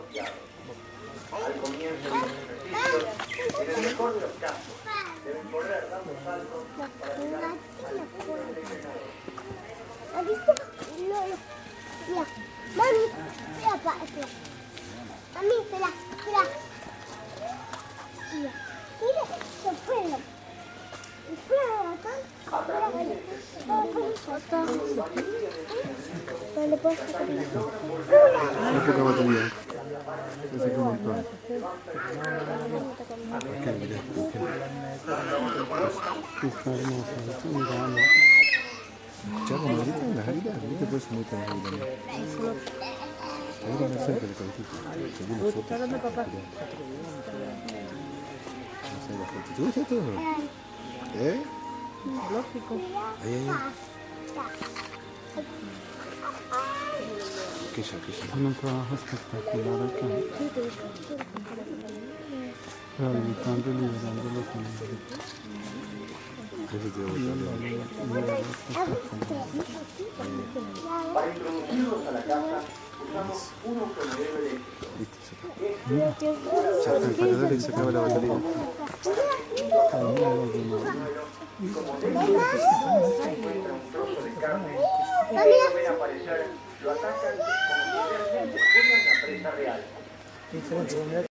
Al comienzo de los ejercicios, en el mejor de los casos, deben correr dando saltos para llegar al punto del entrenador. ¿Has visto? No, no. Mira, mami, espera, espera. Mami, espera, espera. Mira, mira, se fueron. Espera acá. Vale, puedo sacar una foto. Hay poca batería. Se saca un montón. Acá, mirá. Está hermoso. Estoy mirando. Chavo, ¿marita en las águilas? ¿No te puedes unir con las águilas? Ahí van a hacer que le califique. Seguí las fotos. No sé, las fotos. ¿Te gusta todo? ¿Eh? Lógico. Ahí, ahí. ¿Qué ya? Un trabajo espectacular acá. Rehabilitando y liberando los animales. Eso te voy a Para introducirlos a la casa, usamos un automodelo eléctrico. Listo, Mira, ya está. El parador que se acaba la batería. Y como dentro de ese se encuentra un trozo de carne, ustedes lo ven aparecer, lo atacan como si realmente fuera una presa real. Diferente, mira